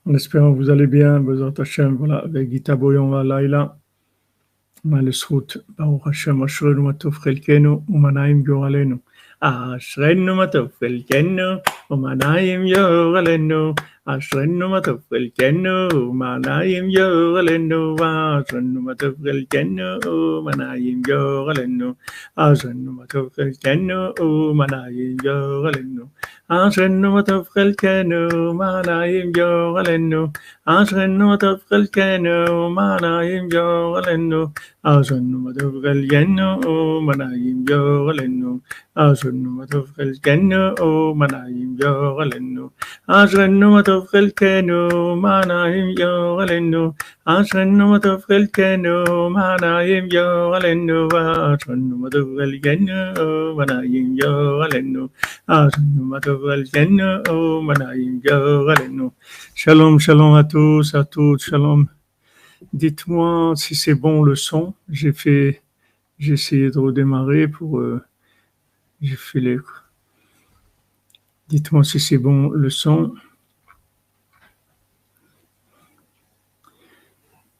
En espérant que vous allez bien, Bezat Hashem, voilà, avec Gita Boyon, Laila, Malesrout, Baruch Hashem, Ashrenu Matov Chelkenu, Umanaim Yoralenu. Ashrenu Matov Chelkenu, Umanaim Yoralenu. Ashrenu Matov Chelkenu, Umanaim Yoralenu. Ashrenu Matov Chelkenu, Umanaim Yoralenu. Ashrenu Matov Chelkenu, Umanaim Yoralenu. Ashrenu Matov Chelkenu, Umanaim Yoralenu. Ashrenu Matov Chelkenu, Umanaim Yoralenu. Ashrenu Matov Chelkenu, Umanaim Yoralenu. Ashrenu Matov Chelkenu, Umanaim Yoralenu. Ashrenu Matov Chelkenu, Umanaim Yoralenu. Ashrenu Matov Chelkenu, Umanaim Yoralenu. Ashrenu Matov Chelkenu, Umanaim Yoralenu. Ashrenu Matov Chelkenu, Umanaim Yoralenu. Shalom, shalom à tous, à toutes, shalom. Dites-moi si c'est bon le son. J'ai essayé de redémarrer j'ai fait les. Dites-moi si c'est bon le son.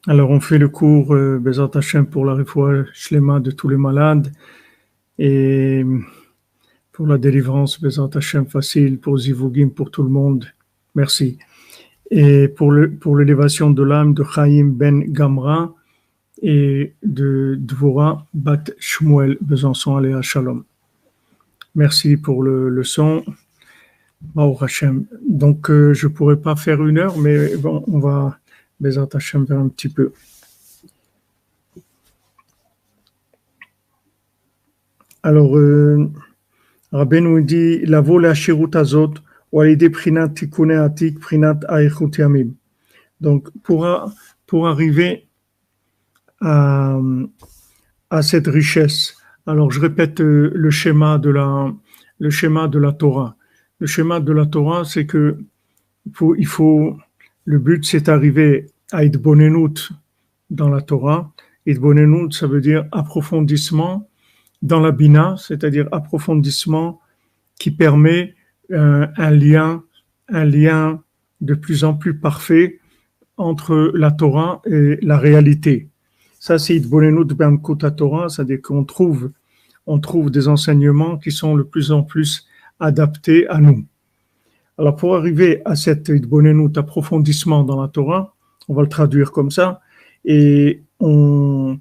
Alors on fait le cours Bezat Hashem pour la refoua shlema de tous les malades et pour la délivrance Bezat Hashem facile pour Zivugim pour tout le monde. Merci. Et pour l'élévation de l'âme de Chaim ben Gamra et de Dvorah bat Shmuel Besançon Aléa Shalom. Merci pour le son. Baruch Hashem. Donc je pourrais pas faire 1 heure, mais bon, on va Bezat Hashem faire un petit peu. Alors Rabbi nous dit la vol ashirut azot ou à l'idée prinat tikune atik prinat aichut yamim. Donc pour arriver à cette richesse. Alors je répète le schéma de la Torah. Le schéma de la Torah, c'est que le but c'est d'arriver à Idbonenut dans la Torah. Idbonenut, ça veut dire approfondissement dans la Bina, c'est-à-dire approfondissement qui permet un lien de plus en plus parfait entre la Torah et la réalité. Ça, c'est Idbonenut Be'amkut Torah, c'est-à-dire qu'on trouve des enseignements qui sont de plus en plus adaptés à nous. Alors, pour arriver à cette Idbonenut, approfondissement dans la Torah, on va le traduire comme ça, et on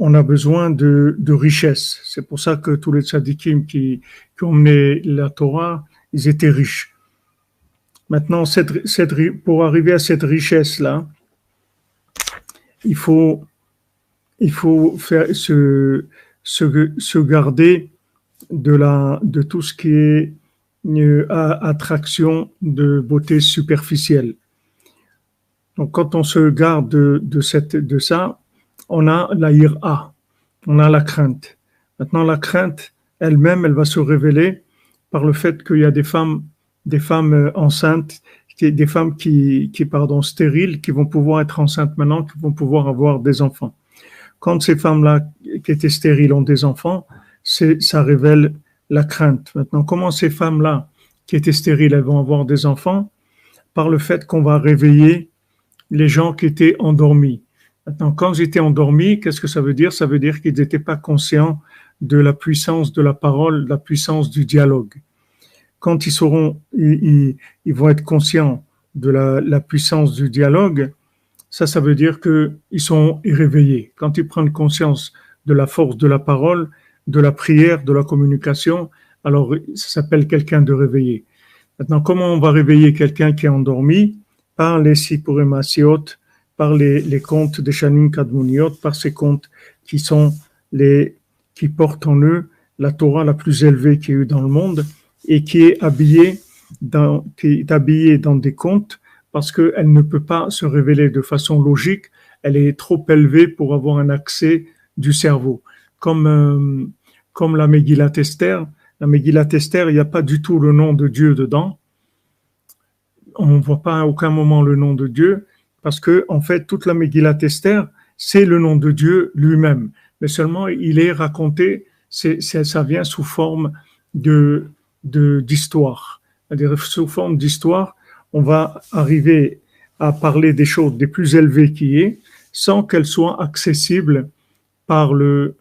a besoin de richesse. C'est pour ça que tous les tzadikim qui ont mené la Torah, ils étaient riches. Maintenant, pour arriver à cette richesse-là, il faut faire se garder de tout ce qui est attraction de beauté superficielle. Donc, quand on se garde de ça, on a la ira, on a la crainte. Maintenant, la crainte elle-même, elle va se révéler par le fait qu'il y a des femmes enceintes, des femmes qui stériles, qui vont pouvoir être enceintes maintenant, qui vont pouvoir avoir des enfants. Quand ces femmes-là qui étaient stériles ont des enfants, ça révèle la crainte. Maintenant, comment ces femmes-là qui étaient stériles, elles vont avoir des enfants? Par le fait qu'on va réveiller les gens qui étaient endormis. Maintenant, quand ils étaient endormis, qu'est-ce que ça veut dire? Ça veut dire qu'ils n'étaient pas conscients de la puissance de la parole, de la puissance du dialogue. Quand ils vont être conscients de la puissance du dialogue, ça veut dire qu'ils sont réveillés. Quand ils prennent conscience de la force de la parole, de la prière, de la communication, alors ça s'appelle quelqu'un de réveillé. Maintenant, comment on va réveiller quelqu'un qui est endormi? Par les Sipurim Asiot, par les contes des Shanim Kadmoniot, par ces contes qui portent en eux la Torah la plus élevée qu'il y a eu dans le monde et qui est habillée dans des contes parce qu'elle ne peut pas se révéler de façon logique, elle est trop élevée pour avoir un accès du cerveau. Comme la Megillat Esther. La Megillat Esther, il n'y a pas du tout le nom de Dieu dedans. On ne voit pas à aucun moment le nom de Dieu, parce que en fait, toute la Megillat Esther, c'est le nom de Dieu lui-même. Mais seulement, il est raconté, ça vient sous forme d'histoire. C'est-à-dire, sous forme d'histoire, on va arriver à parler des choses des plus élevées qui est, sans qu'elles soient accessibles par le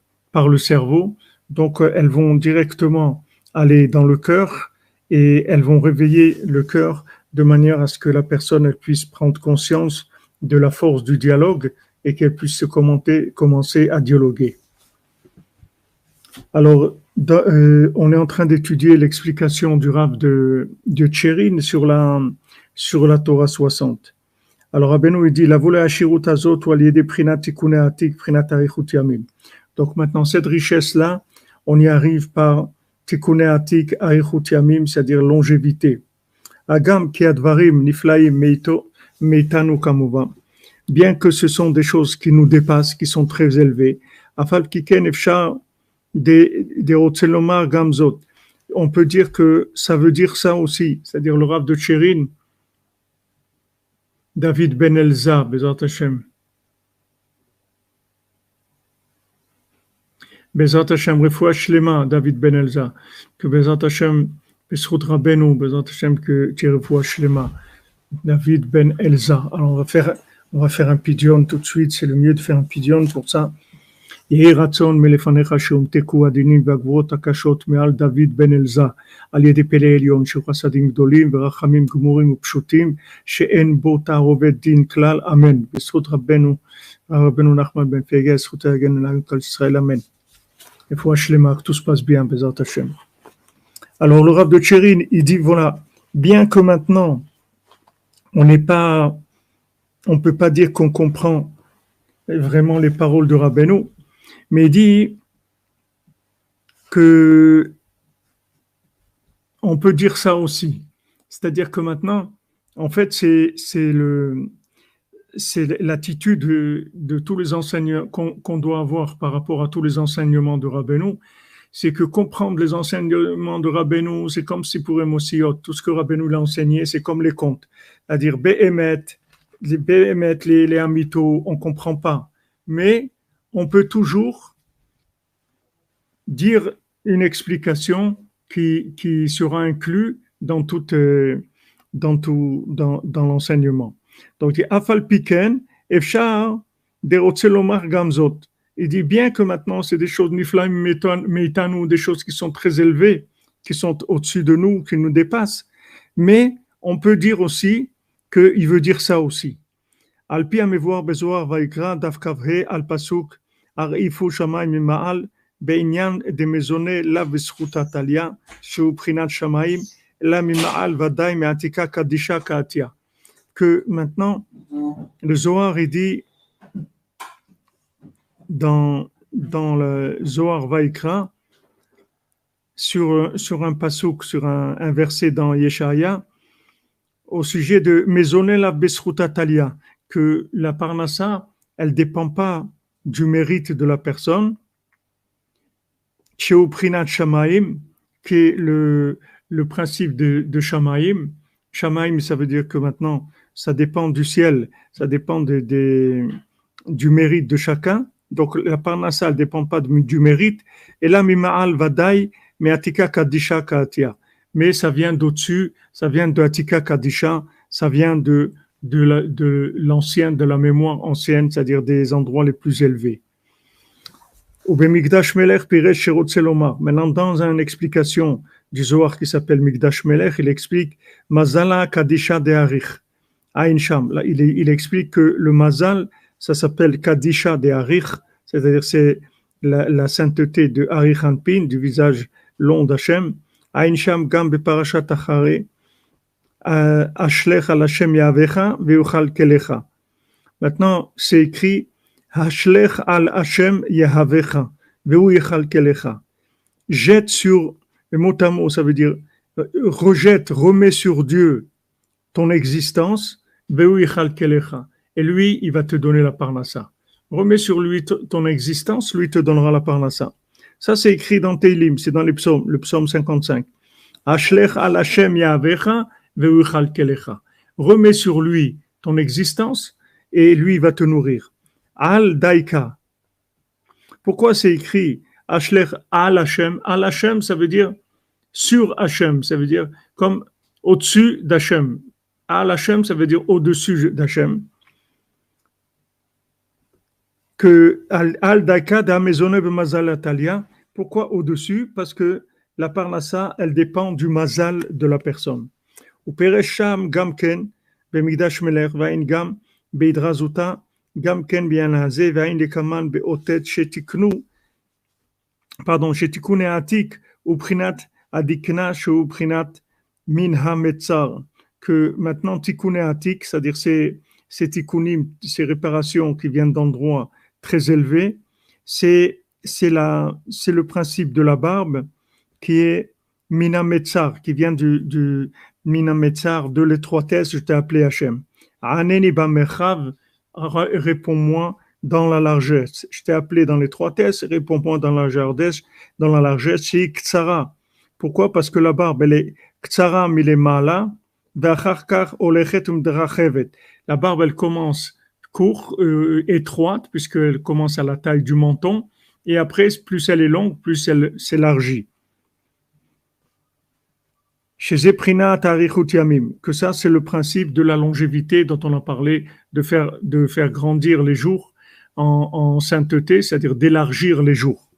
cerveau. Donc, elles vont directement aller dans le cœur et elles vont réveiller le cœur de manière à ce que la personne elle puisse prendre conscience de la force du dialogue et qu'elle puisse commencer à dialoguer. Alors, on est en train d'étudier l'explication du Rav de Tchérin sur la Torah 60. Alors, Rabbeinu, il dit, la volée hashirut azot ou aliyede prinat tikune atik prinat arichut yamim. Donc, maintenant, cette richesse-là, on y arrive par tikune atik arichut yamim, c'est-à-dire longévité. Agam ki advarim niflaim meitanu kamuva. Bien que ce sont des choses qui nous dépassent, qui sont très élevées. Afal kiken efshar de rotzelomar gamzot. On peut dire que ça veut dire ça aussi, c'est-à-dire le Rav de Tchérin, David Ben Elza, Bezat Hashem. Bezat Hashem, Refoua Shlema, David Ben Elza. Que Bezat Hashem, Besrout Rabbeinu, Bezat Hashem, que tu Refoua Shlema, David Ben Elza. Alors on va faire un pidion tout de suite, c'est le mieux de faire un pidion pour ça. יהי רצון מלפניך שהומתקו הדינים והגבורות הקשות מעל דוד בן אלזה על ידי פלא עליון שהוא חסדים גדולים ורחמים גמורים ופשוטים שאין בו תערובת דין כלל אמן בזכות רבנו נחמן בן פייגה זכות להגן עלינו כל ישראל אמן. רפואה שלמה, que tout se passe bien Bezat Hashem. Alors le Rav de Tchérin il dit voilà, bien que maintenant on peut pas dire qu'on comprend vraiment les paroles de Rabbeinu, mais il dit que on peut dire ça aussi. C'est-à-dire que maintenant, en fait, c'est l'attitude de tous les enseignements qu'on doit avoir par rapport à tous les enseignements de Rabbeinu. C'est que comprendre les enseignements de Rabbeinu, c'est comme si pour Mosiot, tout ce que Rabbeinu l'a enseigné, c'est comme les contes. C'est-à-dire, les Amito, on ne comprend pas. Mais on peut toujours dire une explication qui sera inclue dans l'enseignement. Donc, Afal Piken, Efshar, Derotzelomar Gamzot. Il dit bien que maintenant, c'est des choses Niflaim Meitanu, des choses qui sont très élevées, qui sont au-dessus de nous, qui nous dépassent. Mais on peut dire aussi qu'il veut dire ça aussi. על פי המבואר בזוהר ויקרא דף כ"ה על פסוק הרעיפו שמיים ממעל בעניין דמזונה לאו בזכות התליה שהוא בחינת שמיים אלא ממעל ודאי מעתיקה קדישה כעתיה. Que maintenant le Zohar il dit dans le Zohar Vaikra sur un pasuk, sur un verset dans Yeshaya au sujet de mezone lav b'zchut talia, que la parnassa, elle ne dépend pas du mérite de la personne, Cheu Prinat Shamaim, qui est le principe de Shamaim. Shamaim, ça veut dire que maintenant, ça dépend du ciel, ça dépend du mérite de chacun. Donc, la parnassa, elle ne dépend pas du mérite. Et là, Mima'al Vadai, Me'atika Kadisha Kaatia. Mais ça vient d'au-dessus, ça vient de Atika Kadisha, ça vient de l'ancien, de la mémoire ancienne, c'est-à-dire des endroits les plus élevés. Maintenant, dans une explication du Zohar qui s'appelle Mikdash Melech, il explique Mazala Kadisha de Arich. Il explique que le Mazal, ça s'appelle Kadisha de Arich, c'est-à-dire c'est la sainteté de Arich Anpin, du visage long d'Hachem. Ain Sham Gam Beparashat Achare. Ashlech al Hashem Yavecha veuchal kelecha. Maintenant, c'est écrit Ashlech al Hashem Yavecha veuchal kelecha. Jette sur le mot à mot, ça veut dire rejette, remets sur Dieu ton existence veuchal kelecha. Et lui, il va te donner la parnassa. Remets sur lui ton existence, lui te donnera la parnassa. Ça, c'est écrit dans Teilim, c'est dans les psaumes, le psaume 55. Ashlech al Hashem Yavecha remets sur lui ton existence et lui va te nourrir. Al Daika. Pourquoi c'est écrit Ashlech al Hashem? Al Hashem, ça veut dire sur Hashem, ça veut dire comme au-dessus d'Hashem. Al Hashem, ça veut dire au-dessus d'Hachem. Que Al Daika da Maisonne Mazal Atalia. Pourquoi au-dessus? Parce que la parnassa, elle dépend du mazal de la personne. Ou Peresham Gamken, Bemigdash Meler, Vain Gam, Beidrazuta, Gamken Bianaze, Vain Lekaman, Beotet, Shetiknu, pardon, Shetikune Atik, ou Prinat Adikna, ou Prinat Minha Metzar. Que maintenant, Tikune Atik, c'est-à-dire ces tikunim, ces réparations qui viennent d'endroits très élevés, c'est le principe de la barbe qui est Mina Metzar, qui vient du Mina Metzar, de l'étroitesse, je t'ai appelé Hachem. Aneni Bamechav, réponds-moi dans la largesse. Je t'ai appelé dans l'étroitesse, réponds-moi dans la largesse, c'est Ktsara. Pourquoi? Parce que la barbe, elle est Ktsara milemala, Vacharkar olechet umdrachevet. La barbe, elle commence courte, étroite, puisqu'elle commence à la taille du menton, et après, plus elle est longue, plus elle s'élargit. Chez Zeprina Tarichut Yamim, que ça, c'est le principe de la longévité dont on a parlé, de faire grandir les jours en sainteté, c'est-à-dire d'élargir les jours.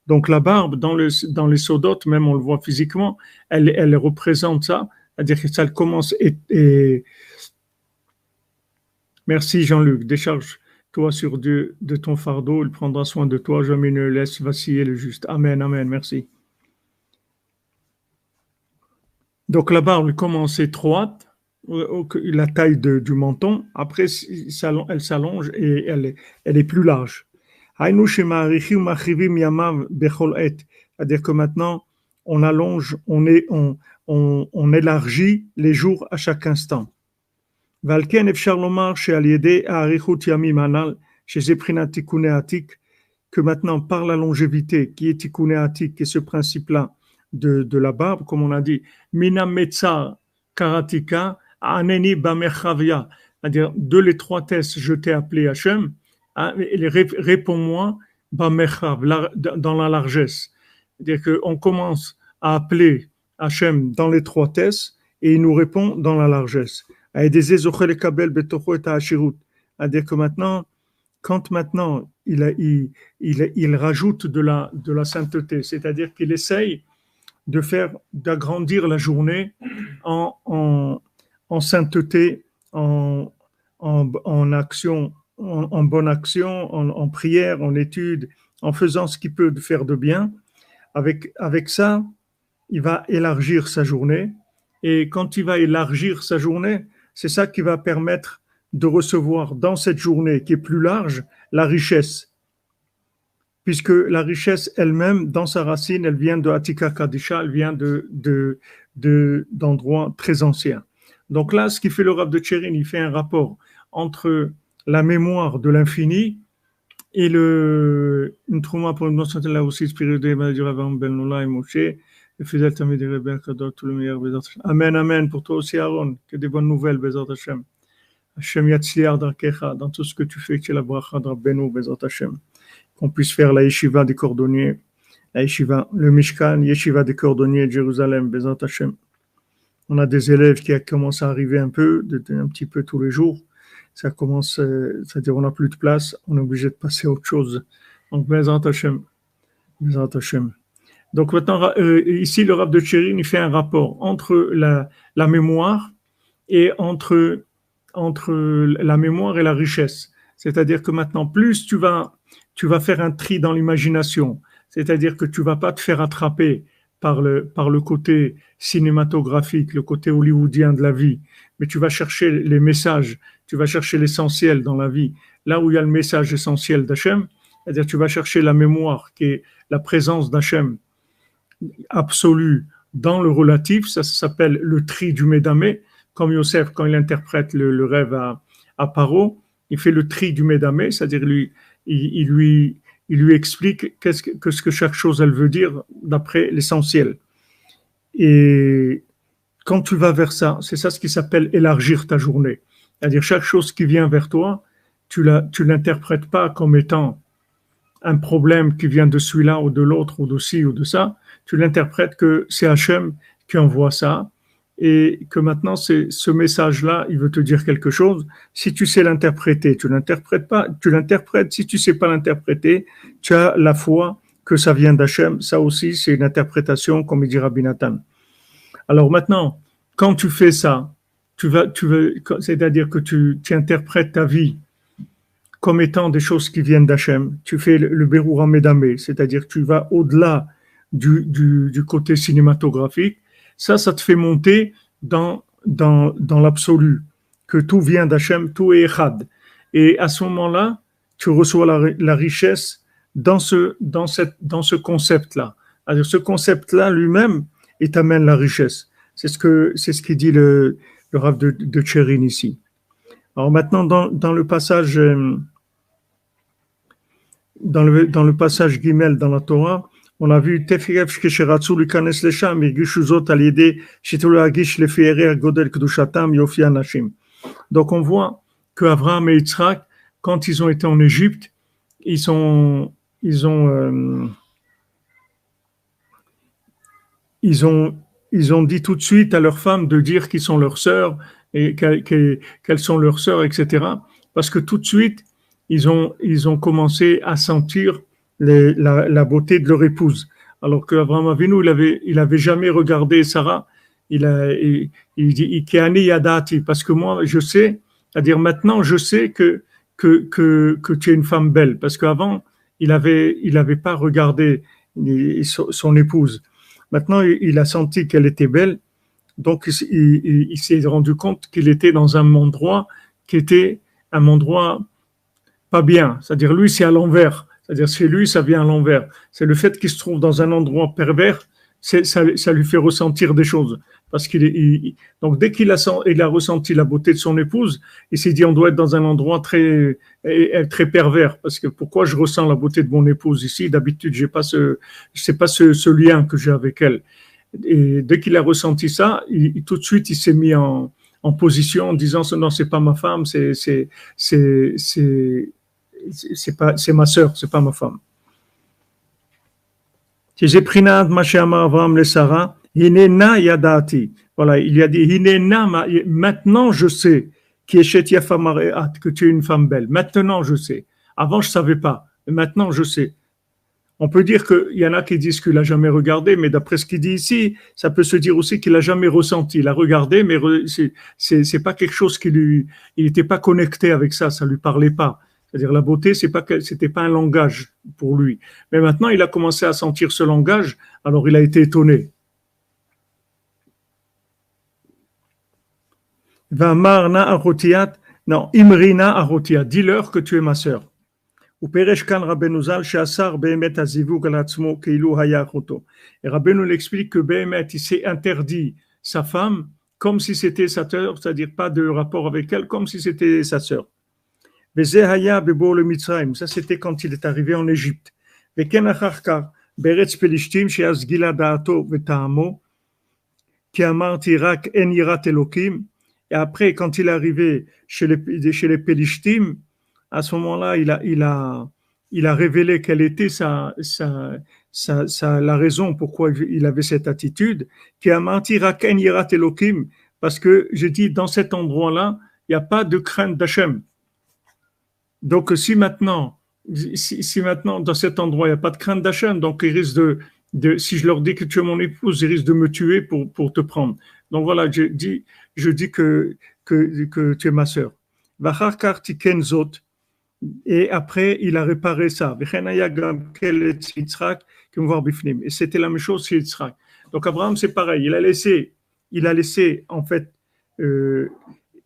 Donc la barbe, dans les sodotes, même on le voit physiquement, elle représente ça, c'est-à-dire que ça commence et merci Jean-Luc, décharge-toi sur Dieu de ton fardeau, il prendra soin de toi, jamais ne laisse vaciller le juste. Amen, amen, merci. Donc la barbe commence étroite, la taille du menton, après elle s'allonge et elle est plus large. C'est-à-dire que maintenant on allonge, on élargit les jours à chaque instant. Que maintenant par la longévité qui est tikkun atik, qui est ce principe-là de la barbe, comme on a dit, mina metzar karatika aneni bamechavia, c'est-à-dire de l'étroitesse je t'ai appelé Hachem, réponds-moi bamechav, dans la largesse. C'est-à-dire qu'on commence à appeler Hachem dans l'étroitesse et il nous répond dans la largesse. C'est-à-dire que maintenant, quand maintenant il rajoute de la sainteté, c'est-à-dire qu'il essaye d'agrandir la journée en sainteté, en action, en bonne action, en prière, en étude, en faisant ce qu'il peut faire de bien. Avec ça, il va élargir sa journée. Et quand il va élargir sa journée, c'est ça qui va permettre de recevoir dans cette journée qui est plus large la richesse. Puisque la richesse elle-même, dans sa racine, elle vient de Atika Kadisha, elle vient d'endroits très anciens. Donc là, ce qui fait le Rav de Tchérin, il fait un rapport entre la mémoire de l'infini et une trauma pour une santé là aussi spirituelle du Rav Ben Nola et Moshe, le fidèle Tamid et Rebbe Kador, tout le meilleur Bezat Hashem. Amen, amen, pour toi aussi Aaron, que des bonnes nouvelles Bezat Hashem. Hashem Yatzliar Darkecha, dans tout ce que tu fais, que tu es la bracha de Rabbeinu Bezat Hashem. Qu'on puisse faire la yeshiva des cordonniers, le Mishkan, yeshiva des cordonniers de Jérusalem, Bezat Hashem. On a des élèves qui commencent à arriver un petit peu tous les jours. Ça commence, c'est-à-dire on n'a plus de place, on est obligé de passer à autre chose. Donc, Bezat Hashem. Bezat Hashem. Donc maintenant, ici, le Rav de Tchérin, il fait un rapport entre la mémoire et entre la mémoire et la richesse. C'est-à-dire que maintenant, plus tu vas faire un tri dans l'imagination, c'est-à-dire que tu vas pas te faire attraper par le côté cinématographique, le côté hollywoodien de la vie, mais tu vas chercher les messages, tu vas chercher l'essentiel dans la vie, là où il y a le message essentiel d'Hachem, c'est-à-dire tu vas chercher la mémoire qui est la présence d'Hachem absolue dans le relatif, ça s'appelle le tri du Médamé, comme Yosef, quand il interprète le rêve à Paro, il fait le tri du Médamé, c'est-à-dire il lui explique ce que chaque chose elle veut dire d'après l'essentiel. Et quand tu vas vers ça, c'est ça ce qui s'appelle élargir ta journée. C'est-à-dire chaque chose qui vient vers toi, tu l'interprètes pas comme étant un problème qui vient de celui-là ou de l'autre ou de ci ou de ça. Tu l'interprètes que c'est Hachem qui envoie ça et que maintenant ce message-là, il veut te dire quelque chose. Si tu sais l'interpréter, tu l'interprètes pas, tu l'interprètes. Si tu sais pas l'interpréter, tu as la foi que ça vient d'Hachem. Ça aussi, c'est une interprétation, comme il dit Rabbi Nathan. Alors maintenant, quand tu fais ça, c'est-à-dire que tu interprètes ta vie comme étant des choses qui viennent d'Hachem. Tu fais le Berurah Medamé, c'est-à-dire que tu vas au-delà du côté cinématographique. Ça te fait monter dans l'absolu, que tout vient d'Hachem, tout est Echad. Et à ce moment-là, tu reçois la richesse dans ce concept-là. C'est-à-dire ce concept-là lui-même, il t'amène la richesse. C'est ce qu'il dit le Rav de Tchérin ici. Alors maintenant, dans le passage dans le passage Gimel dans la Torah, on a vu Tefiref Kesheratsu Lukanes Lesham, Irgishuzot Aliede, Shitulu Agish Lefiere Godel Kedushatam Yofi Anashim. Donc on voit que Abraham et Yitzhak, quand ils ont été en Égypte, ils ont dit tout de suite à leurs femmes de dire qu'ils sont leurs sœurs et qu'elles sont leurs sœurs, etc. Parce que tout de suite, ils ont commencé à sentir la beauté de leur épouse. Alors qu'Abraham Avinu, il avait jamais regardé Sarah. Il dit Ikeani Yadati, parce que moi, je sais, c'est-à-dire maintenant, je sais que tu es une femme belle. Parce qu'avant, il avait pas regardé son épouse. Maintenant, il a senti qu'elle était belle, donc il s'est rendu compte qu'il était dans un endroit qui était un endroit pas bien. C'est-à-dire, lui, c'est à l'envers. C'est-à-dire, chez lui, ça vient à l'envers. C'est le fait qu'il se trouve dans un endroit pervers, ça lui fait ressentir des choses. Parce donc, dès qu'il a ressenti la beauté de son épouse, il s'est dit, on doit être dans un endroit très pervers. Parce que pourquoi je ressens la beauté de mon épouse ici? D'habitude, c'est pas ce lien que j'ai avec elle. Et dès qu'il a ressenti ça, tout de suite, il s'est mis en position en disant, non, c'est pas ma femme, c'est ma sœur, c'est pas ma femme. J'ai pris Avraham le Sarah. Hinena yadati. Voilà, il a dit Hinena, maintenant je sais que tu es une femme belle. Maintenant je sais. Avant je savais pas, mais maintenant je sais. On peut dire qu'il y en a qui disent qu'il n'a jamais regardé, mais d'après ce qu'il dit ici, ça peut se dire aussi qu'il n'a jamais ressenti. Il a regardé, mais c'est pas quelque chose il n'était pas connecté avec ça, ça lui parlait pas. C'est-à-dire la beauté, c'était pas un langage pour lui. Mais maintenant, il a commencé à sentir ce langage, alors il a été étonné. Vamarna arotiat, non, Imrina arotiat, dis-leur que tu es ma sœur. Et Rabbeinu l'explique que Béhémet, il s'est interdit sa femme comme si c'était sa sœur, c'est-à-dire pas de rapport avec elle, comme si c'était sa sœur. Ça, c'était quand il est arrivé en Égypte. Et après, quand il est arrivé chez les Pélishtim, à ce moment-là, il a révélé quelle était la raison pourquoi il avait cette attitude, qui a menti Raken Yirat Elokim, parce que j'ai dit, dans cet endroit-là, il n'y a pas de crainte d'Hachem. Donc, si maintenant, dans cet endroit, il n'y a pas de crainte d'Hachem, donc il risque si je leur dis que tu es mon épouse, ils risquent de me tuer pour te prendre. Donc voilà, je dis que tu es ma sœur. Et après, il a réparé ça. Et c'était la même chose chez Yitzhak. Donc Abraham, c'est pareil. Il a laissé en fait,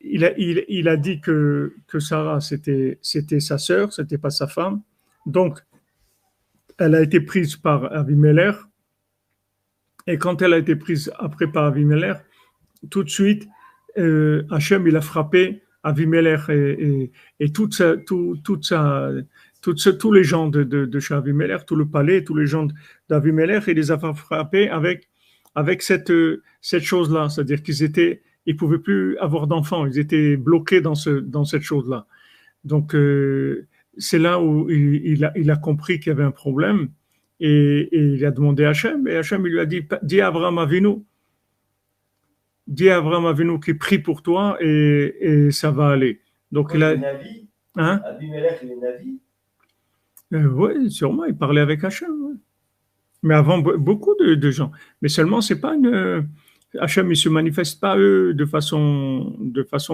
il a dit que Sarah, c'était sa sœur, c'était pas sa femme. Donc, elle a été prise par Avimelech. Et quand elle a été prise après par Avimelech, tout de suite, Hachem, il a frappé Avimelech et tous les gens de chez Avimelech, tout le palais, tous les gens d'Avimelech, il les a frappés avec cette chose-là. C'est-à-dire ils pouvaient plus avoir d'enfants, ils étaient bloqués dans cette chose-là. Donc, c'est là où il a compris qu'il y avait un problème et il a demandé à Hachem, et Hachem il lui a dit à Abraham Avinu, dis à Abraham Avinu qui prie pour toi et ça va aller. Donc il a, hein? Abimelech, il est Navi. Oui, sûrement, il parlait avec Hachem. Ouais. Mais avant, beaucoup de gens. Mais seulement, c'est pas une. Hachem, il se manifeste pas eux de façon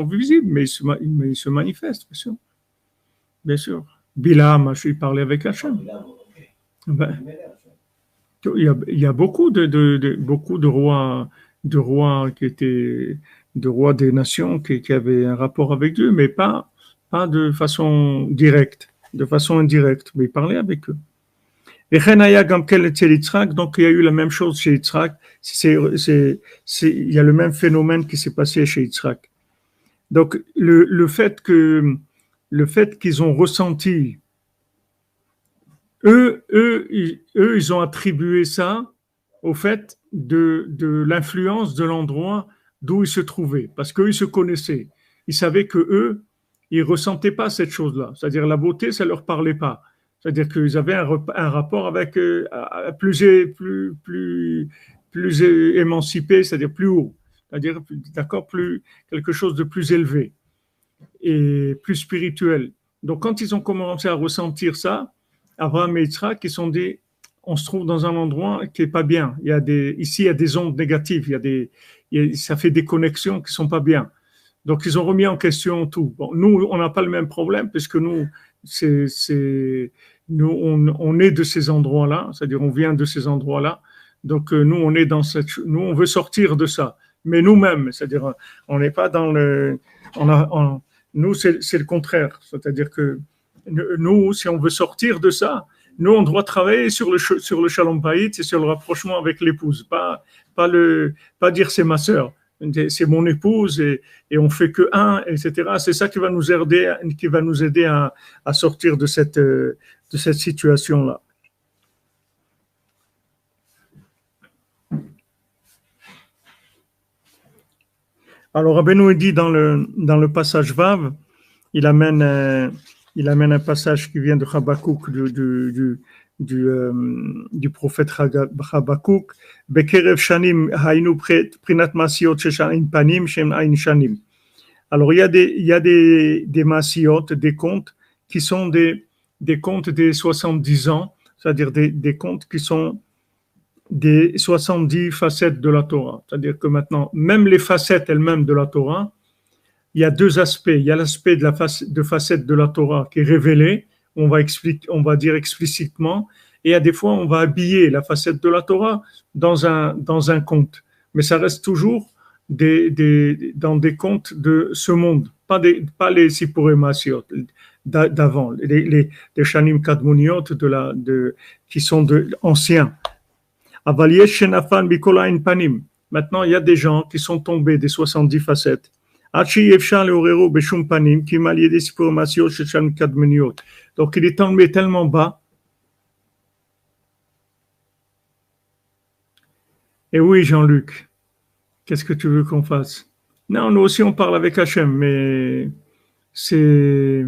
visible, mais il se manifeste, bien sûr. Bien sûr. Bilam, il parlait avec Hachem. Ben, il y a beaucoup beaucoup de rois qui étaient de rois des nations qui avaient un rapport avec Dieu, mais pas de façon directe, de façon indirecte, mais il parlait avec eux. Et Chenaya Gamkel chez Yitzhak, donc il y a eu la même chose chez Yitzhak. Il y a le même phénomène qui s'est passé chez Yitzhak. Donc le fait qu'ils ont ressenti, ils ont attribué ça au fait de l'influence de l'endroit d'où ils se trouvaient, parce qu'eux ils se connaissaient. Ils savaient que eux, ils ressentaient pas cette chose-là. C'est-à-dire la beauté, ça leur parlait pas. C'est-à-dire qu'ils avaient un rapport avec plus émancipé, c'est-à-dire plus haut, c'est-à-dire d'accord, plus quelque chose de plus élevé et plus spirituel. Donc quand ils ont commencé à ressentir ça, Abraham et Yitzhak, ils sont dit, on se trouve dans un endroit qui est pas bien. Ici il y a des ondes négatives, ça fait des connexions qui sont pas bien. Donc ils ont remis en question tout. Bon, nous on n'a pas le même problème puisque nous nous, on est de ces endroits-là, c'est-à-dire on vient de ces endroits-là. Donc nous, on est nous, on veut sortir de ça. Mais nous-mêmes, c'est-à-dire on n'est pas dans nous, c'est le contraire. C'est-à-dire que nous, si on veut sortir de ça, nous, on doit travailler sur le shalom bayit et sur le rapprochement avec l'épouse. Pas dire c'est ma sœur, c'est mon épouse et on fait que un, etc. C'est ça qui va nous aider à sortir de cette situation-là. Alors, Rabbeinu dit dans le passage Vav, il amène un passage qui vient de Habakkuk, du prophète Habakkuk, Bekerev Shanim Hainu Prinat Masiot Sheshanim Panim Shem Ain Shanim. Alors, il y a des Masiot, des contes qui sont des contes des 70 ans, c'est-à-dire des contes qui sont des 70 facettes de la Torah. C'est-à-dire que maintenant, même les facettes elles-mêmes de la Torah, il y a deux aspects. Il y a l'aspect de facette de la Torah qui est révélé, on va dire explicitement, et il y a des fois, on va habiller la facette de la Torah dans un conte. Mais ça reste toujours dans des contes de ce monde, pas les Sipurei Masiot d'avant, les Shanim Kadmoniot qui sont anciens. Maintenant, il y a des gens qui sont tombés des 70 facettes. Donc, il est tombé tellement bas. Et oui, Jean-Luc, qu'est-ce que tu veux qu'on fasse? Non, nous aussi, on parle avec Hachem, mais c'est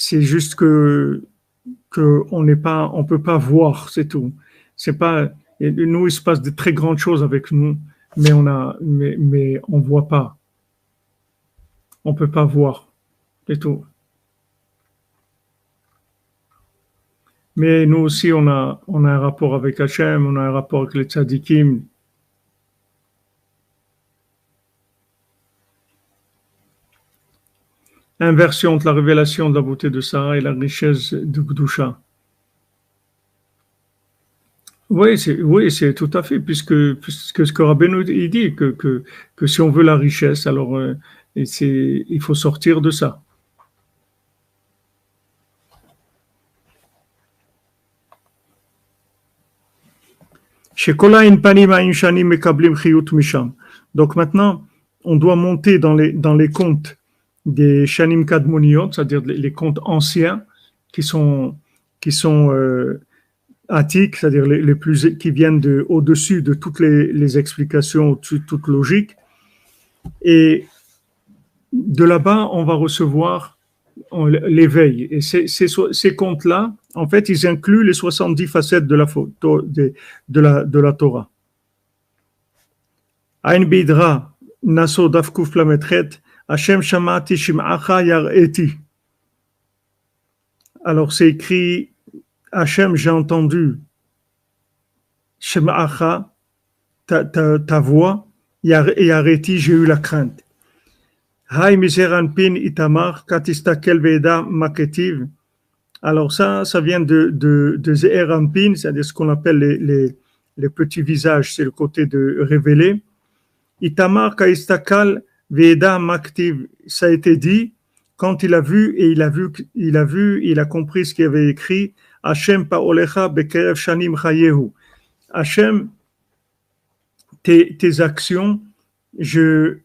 juste que on peut pas voir, c'est tout. C'est pas, nous, il se passe de très grandes choses avec nous, mais on voit pas. On peut pas voir, c'est tout. Mais nous aussi, on a un rapport avec Hachem, on a un rapport avec les tzadikim. Inversion entre la révélation de la beauté de Sarah et la richesse de Gdusha. Oui, c'est tout à fait, puisque ce que Rabbeinu il dit, que si on veut la richesse, alors il faut sortir de ça. Donc maintenant, on doit monter dans les contes des Shanim Kadmoniot, c'est-à-dire les contes anciens qui sont attiques, c'est-à-dire les plus qui viennent au-dessus de toutes les explications, au-dessus de toute logique. Et de là-bas, on va recevoir l'éveil. Et ces contes-là, en fait, ils incluent les 70 facettes de la Torah. Ain Bidra, Naso Dafkuf Lametret, Hashem Shamati Shim'acha Yar'eti. Alors c'est écrit, Hashem, j'ai entendu, Shim'acha, ta voix, Yar'eti, j'ai eu la crainte. Hay Miseran Pin Itamar, Katistakel Veda Maketiv. Alors ça vient de Ze'er Ampin, c'est-à-dire ce qu'on appelle les petits visages, c'est le côté de révéler. Itamar Kaistakal Veda Maktiv, ça a été dit quand il a vu et il a compris ce qu'il avait écrit. Hashem Pa'olecha Bekerev Shanim Chayehu. Hashem, tes actions, je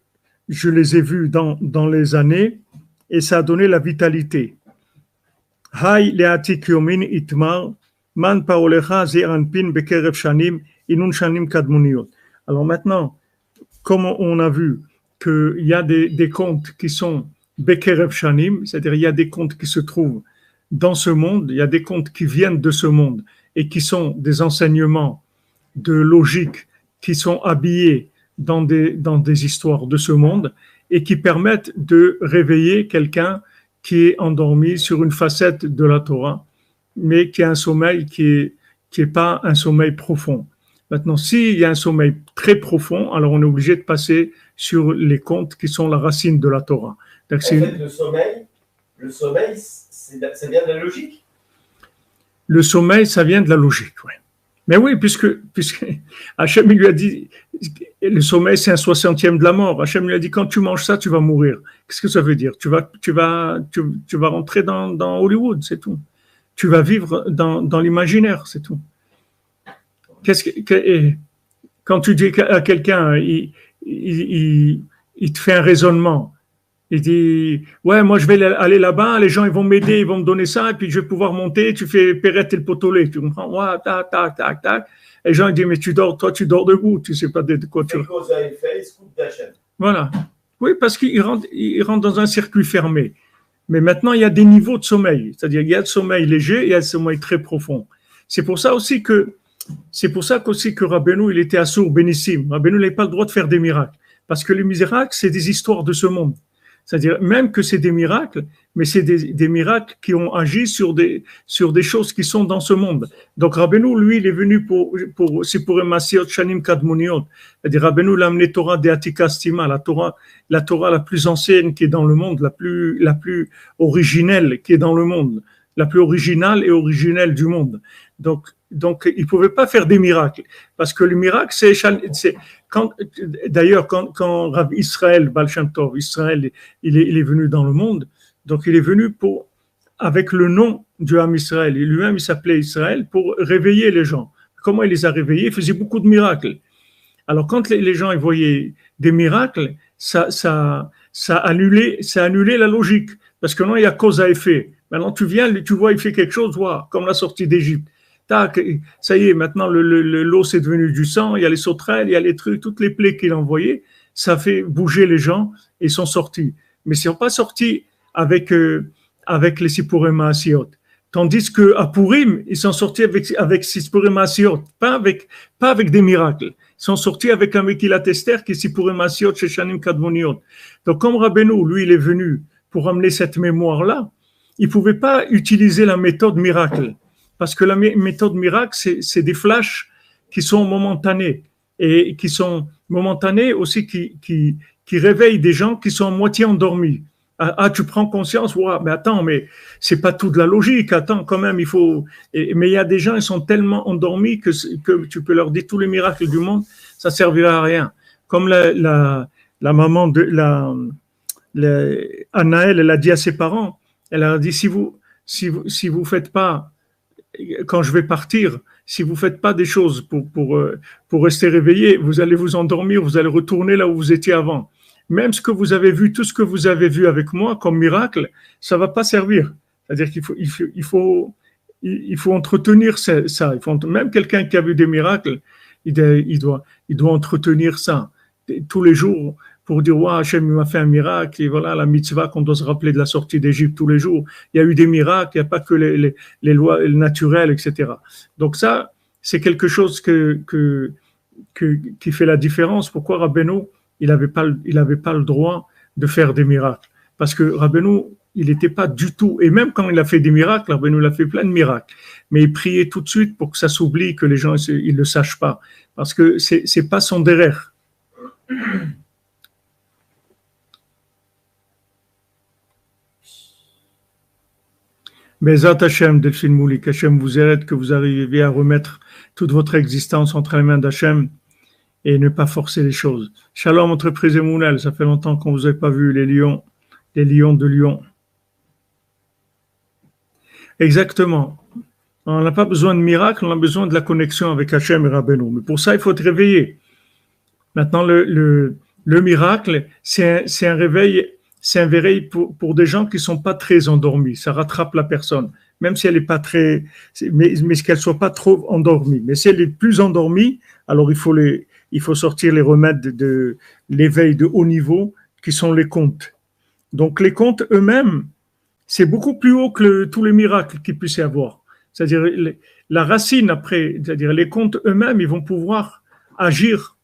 les ai vues dans les années et ça a donné la vitalité. Hay leatik yomin itmar man paolecha ze'anpin bekerev shanim inun shanim kadmoniot. Alors maintenant, comme on a vu qu'il y a des contes qui sont bekerev shanim, c'est-à-dire il y a des contes qui se trouvent dans ce monde, il y a des contes qui viennent de ce monde et qui sont des enseignements de logique qui sont habillés dans des histoires de ce monde et qui permettent de réveiller quelqu'un qui est endormi sur une facette de la Torah, mais qui a un sommeil qui est pas un sommeil profond. Maintenant, s'il y a un sommeil très profond, alors on est obligé de passer sur les contes qui sont la racine de la Torah. Donc, en fait, le sommeil, ça vient de la logique. Le sommeil, ça vient de la logique, oui. Mais oui, puisque Hachem lui a dit, le sommeil c'est un 60e de la mort. Hachem lui a dit, quand tu manges ça, tu vas mourir. Qu'est-ce que ça veut dire? Tu vas rentrer dans Hollywood, c'est tout. Tu vas vivre dans l'imaginaire, c'est tout. Quand tu dis à quelqu'un, il te fait un raisonnement. Il dit, ouais, moi je vais aller là-bas, les gens ils vont m'aider, ils vont me donner ça, et puis je vais pouvoir monter, tu fais Perrette et le potolet, tu comprends? Ouais, tac, tac, tac, tac. Et les gens ils disent, mais tu dors debout, tu sais pas de quoi tu... Voilà. Oui, parce qu'il rentre dans un circuit fermé. Mais maintenant, il y a des niveaux de sommeil. C'est-à-dire, il y a le sommeil léger et il y a le sommeil très profond. C'est pour ça qu'aussi que Rabbeinu, il était assourd, bénissime. Rabbeinu n'avait pas le droit de faire des miracles. Parce que les miracles, c'est des histoires de ce monde. C'est-à-dire, même que c'est des miracles, mais c'est des miracles qui ont agi sur des choses qui sont dans ce monde. Donc, Rabbeinu, lui, il est venu pour Masiot Shanim Kadmoniot. C'est-à-dire, Rabbeinu l'a amené Torah de Atika Stima, la Torah la plus ancienne qui est dans le monde, la plus originelle qui est dans le monde, la plus originale et originelle du monde. Donc, il pouvait pas faire des miracles. Parce que le miracle, d'ailleurs, quand Rav Israël, Baal Shem Tov, Israël, il est venu dans le monde, donc il est venu avec le nom du Ham Israël. Et lui-même, il s'appelait Israël pour réveiller les gens. Comment il les a réveillés? Il faisait beaucoup de miracles. Alors, quand les gens ils voyaient des miracles, ça annulait la logique. Parce que non, il y a cause à effet. Maintenant, tu vois, il fait quelque chose, voilà, comme la sortie d'Égypte. Tac, ça y est, maintenant l'eau c'est devenu du sang, il y a les sauterelles, il y a les trucs, toutes les plaies qu'il a envoyées, ça fait bouger les gens et ils sont sortis. Mais ils ne sont pas sortis avec les Sipurim Maasiot. Tandis qu'à Purim, ils sont sortis avec Sipurim Maasiot, pas avec des miracles. Ils sont sortis avec un Mekilat Esther qui est Sipurim Maasiot chez Shanim Kadmoniot. Donc comme Rabbeinu, lui, il est venu pour amener cette mémoire-là, il ne pouvait pas utiliser la méthode miracle. Parce que la méthode miracle, c'est des flashs qui sont momentanés et qui sont momentanés aussi qui réveillent des gens qui sont à moitié endormis. Ah, tu prends conscience, ouais, mais attends, mais c'est pas tout de la logique. Attends, quand même, il faut. Mais il y a des gens, ils sont tellement endormis que tu peux leur dire tous les miracles du monde, ça servira à rien. Comme la maman de Anaël, elle a dit à ses parents, elle a dit si vous faites pas, quand je vais partir, si vous faites pas des choses pour rester réveillé, vous allez vous endormir, vous allez retourner là où vous étiez avant. Même ce que vous avez vu, tout ce que vous avez vu avec moi comme miracle, ça va pas servir. C'est-à-dire qu'il faut entretenir ça. Même quelqu'un qui a vu des miracles, il doit entretenir ça tous les jours pour dire ouais, Hachem m'a fait un miracle et voilà la mitzvah qu'on doit se rappeler de la sortie d'Égypte tous les jours. Il y a eu des miracles, il n'y a pas que les lois naturelles, etc. Donc ça, c'est quelque chose que qui fait la différence. Pourquoi Rabbeinu, il avait pas le droit de faire des miracles? Parce que Rabbeinu, il n'était pas du tout, et même quand il a fait des miracles, Rabbeinu, il a fait plein de miracles, mais il priait tout de suite pour que ça s'oublie, que les gens ils le sachent pas, parce que c'est pas son derrière. Bezat Hashem, Delphine Mouli, qu'Hachem vous aide, que vous arriviez à remettre toute votre existence entre les mains d'Hachem et ne pas forcer les choses. Shalom, entreprise Emounel, ça fait longtemps qu'on vous a pas vu, les lions de Lyon. Exactement. On n'a pas besoin de miracles, on a besoin de la connexion avec Hachem et Rabbeinu. Mais pour ça, il faut être réveillé. Maintenant, le miracle, c'est un réveil pour des gens qui ne sont pas très endormis. Ça rattrape la personne, même si elle n'est pas très, mais qu'elle ne soit pas trop endormie. Mais si elle est plus endormie, alors il faut sortir les remèdes de l'éveil de haut niveau, qui sont les contes. Donc les contes eux-mêmes, c'est beaucoup plus haut que tous les miracles qu'il puisse y avoir. C'est-à-dire la racine après, c'est-à-dire les contes eux-mêmes, ils vont pouvoir agir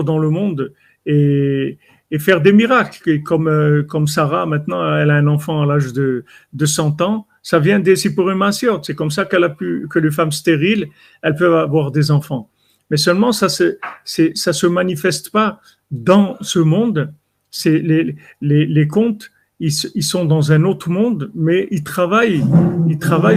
dans le monde et faire des miracles. Comme Sarah, maintenant, elle a un enfant à l'âge de 100 ans. Ça vient des Sippurim Maasiot. C'est comme ça que les femmes stériles, elles peuvent avoir des enfants. Mais seulement, ça se manifeste pas dans ce monde. C'est les contes, ils sont dans un autre monde, mais ils travaillent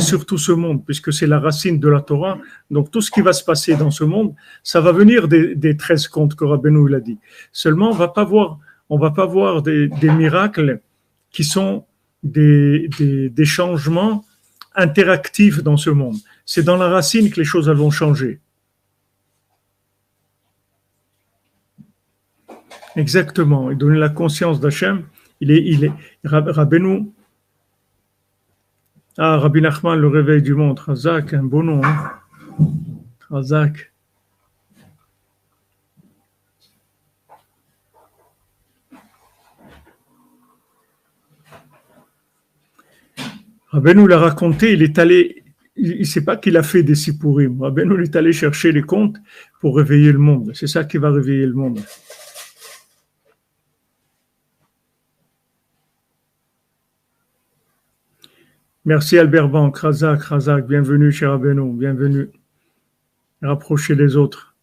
sur tout ce monde, puisque c'est la racine de la Torah. Donc tout ce qui va se passer dans ce monde, ça va venir des 13 contes que Rabbeinu l'a dit. Seulement, on va pas voir des miracles qui sont des changements interactifs dans ce monde. C'est dans la racine que les choses vont changer. Exactement. Et donner la conscience d'Hachem. Il est Rabbeinu. Ah, Rabbi Nachman, le réveil du monde. Razak, un beau nom. Hein? Razak. Rabbeinu l'a raconté, il est allé, il ne sait pas qu'il a fait des Sippurim. Rabbeinu est allé chercher les contes pour réveiller le monde. C'est ça qui va réveiller le monde. Merci Albert Bank, Razak, bienvenue chez Rabbeinu, bienvenue. Rapprochez les autres.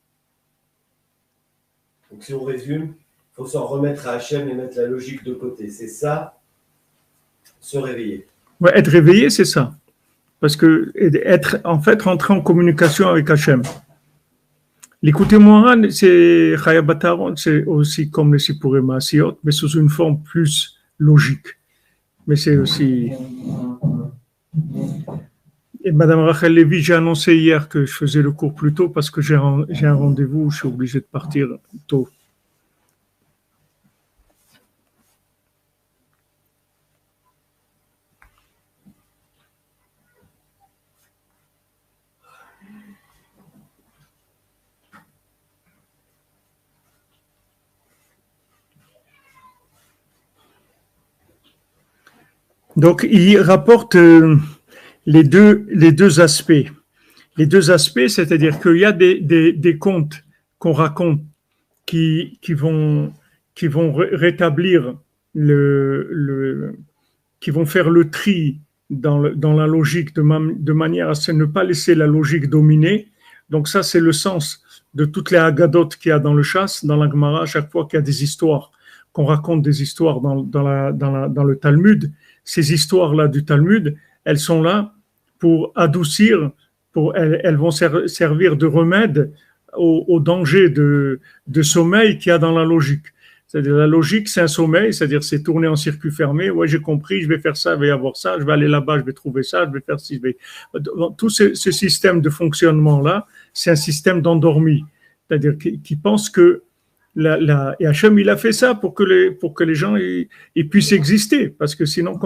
Donc si on résume, il faut s'en remettre à Hachem et mettre la logique de côté. C'est ça, se réveiller. Ouais, être réveillé, c'est ça. Parce que rentrer en communication avec Hachem. L'écouter Moharan, c'est Chayabataron, c'est aussi comme les Sippurim Maasiot, mais sous une forme plus logique. Mais c'est aussi. Et Madame Rachel Lévy, j'ai annoncé hier que je faisais le cours plus tôt parce que j'ai un rendez-vous, je suis obligé de partir tôt. Donc, il rapporte les deux aspects. Les deux aspects, c'est-à-dire qu'il y a des contes qu'on raconte qui vont rétablir qui vont faire le tri dans la logique de manière à ne pas laisser la logique dominer. Donc ça, c'est le sens de toutes les agadotes qu'il y a dans le chasse, dans la Gemara, à chaque fois qu'il y a des histoires, qu'on raconte des histoires dans le Talmud. Ces histoires-là du Talmud, elles sont là pour adoucir, elles vont servir de remède au danger de sommeil qu'il y a dans la logique. C'est-à-dire la logique, c'est un sommeil, c'est-à-dire c'est tourner en circuit fermé. Ouais, j'ai compris, je vais faire ça, il va y avoir ça, je vais aller là-bas, je vais trouver ça, je vais faire ci, Tout ce système de fonctionnement-là, c'est un système d'endormi. C'est-à-dire qui pense que et Hachem, il a fait ça pour que les gens ils puissent exister, parce que sinon,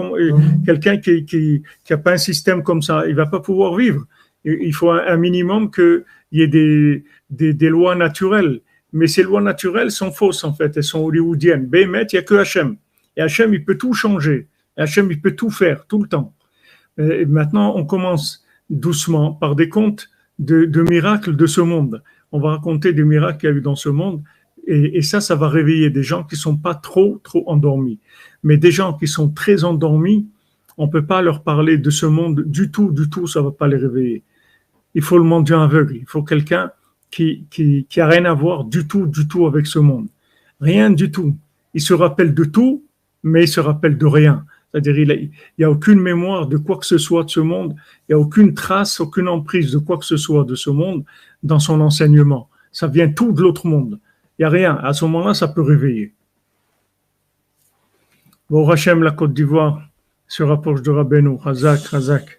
quelqu'un qui a pas un système comme ça, il va pas pouvoir vivre. Il faut un minimum qu'il y ait des lois naturelles. Mais ces lois naturelles sont fausses, en fait. Elles sont hollywoodiennes. Béhémet, il n'y a que Hachem. Et Hachem, il peut tout changer. Et Hachem, il peut tout faire, tout le temps. Et maintenant, on commence doucement par des contes de miracles de ce monde. on va raconter des miracles qu'il y a eu dans ce monde. Et ça va réveiller des gens qui sont pas trop endormis. Mais des gens qui sont très endormis, on peut pas leur parler de ce monde du tout, ça va pas les réveiller. Il faut le mendiant aveugle, il faut quelqu'un qui a rien à voir du tout avec ce monde. Rien du tout. Il se rappelle de tout, mais il se rappelle de rien. C'est-à-dire, il y a aucune mémoire de quoi que ce soit de ce monde, il y a aucune trace, aucune emprise de quoi que ce soit de ce monde dans son enseignement. Ça vient tout de l'autre monde. Il n'y a rien. À ce moment-là, ça peut réveiller. Bon, Hachem, la Côte d'Ivoire, se rapproche de Rabbeinu. Razak.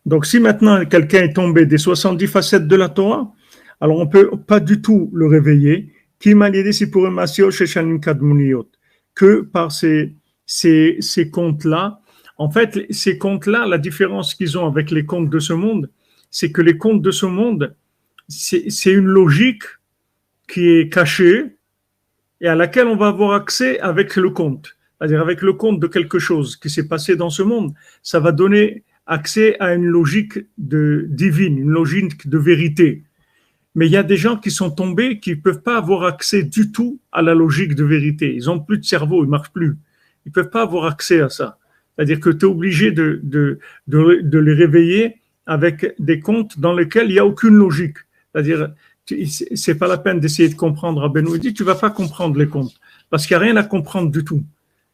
Donc, si maintenant quelqu'un est tombé des 70 facettes de la Torah, alors on ne peut pas du tout le réveiller, que par ces contes-là. En fait, ces contes-là, la différence qu'ils ont avec les contes de ce monde, c'est que les contes de ce monde, c'est une logique qui est cachée et à laquelle on va avoir accès avec le conte. C'est-à-dire avec le conte de quelque chose qui s'est passé dans ce monde, ça va donner accès à une logique divine, une logique de vérité. Mais il y a des gens qui sont tombés qui ne peuvent pas avoir accès du tout à la logique de vérité. Ils n'ont plus de cerveau, ils ne marchent plus. Ils ne peuvent pas avoir accès à ça. C'est-à-dire que tu es obligé de les réveiller avec des contes dans lesquels il n'y a aucune logique. C'est-à-dire, c'est pas la peine d'essayer de comprendre. Rabbeinu dit, tu ne vas pas comprendre les contes parce qu'il n'y a rien à comprendre du tout.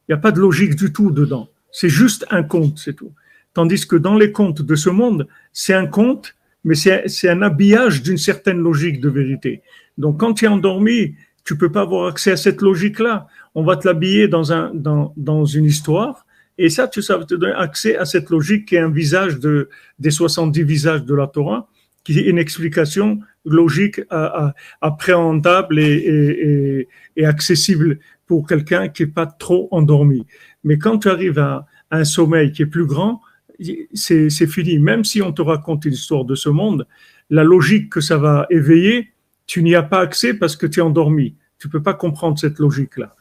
Il n'y a pas de logique du tout dedans. C'est juste un conte, c'est tout. Tandis que dans les contes de ce monde, c'est un conte, mais c'est un habillage d'une certaine logique de vérité. Donc, quand tu es endormi, tu peux pas avoir accès à cette logique-là. On va te l'habiller dans une histoire, et ça va te donner accès à cette logique qui est un visage des 70 visages de la Torah, qui est une explication logique, appréhendable et accessible pour quelqu'un qui est pas trop endormi. Mais quand tu arrives à un sommeil qui est plus grand, c'est fini. Même si on te raconte une histoire de ce monde, la logique que ça va éveiller, tu n'y as pas accès parce que tu es endormi. Tu peux pas comprendre cette logique-là.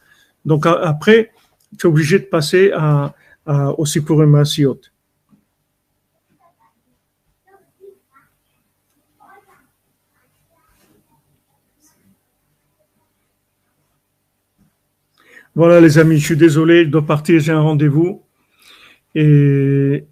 Donc après, tu es obligé de passer au Sipurim Maasiot. Voilà les amis, je suis désolé, je dois partir, j'ai un rendez-vous. Et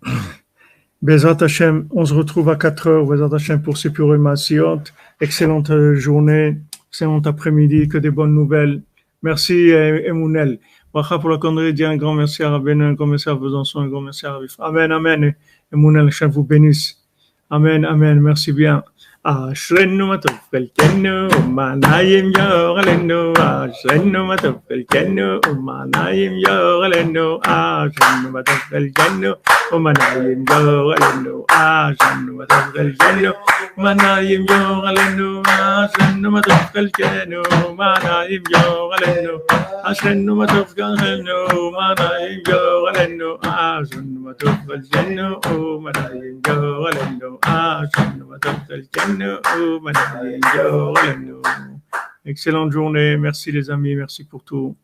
Bezrat Hashem, on se retrouve à 4h, Bezrat Hashem pour Sipurim Maasiot. Excellente journée, excellent après-midi, que des bonnes nouvelles. Merci Emounel. Bracha pour la connerie, dis un grand merci à Rabbeinu, un grand merci à Besançon, un grand merci à Rabif. Amen, amen. Emounel, Hashem vous bénisse. Amen, amen, merci bien. Ashrenu matov kelkenu umanayim yoralenu Ashrenu matov kelkenu umanayim yoralenu Ashrenu matov kelkenu umanayim yoralenu Ashrenu matov kelkenu umanayim yoralenu Ashrenu matov kelkenu umanayim yoralenu Ashrenu matov kelkenu umanayim yoralenu Ashrenu matov kelkenu umanayim yoralenu Ashrenu matov kelkenu. Excellente journée, merci les amis, merci pour tout.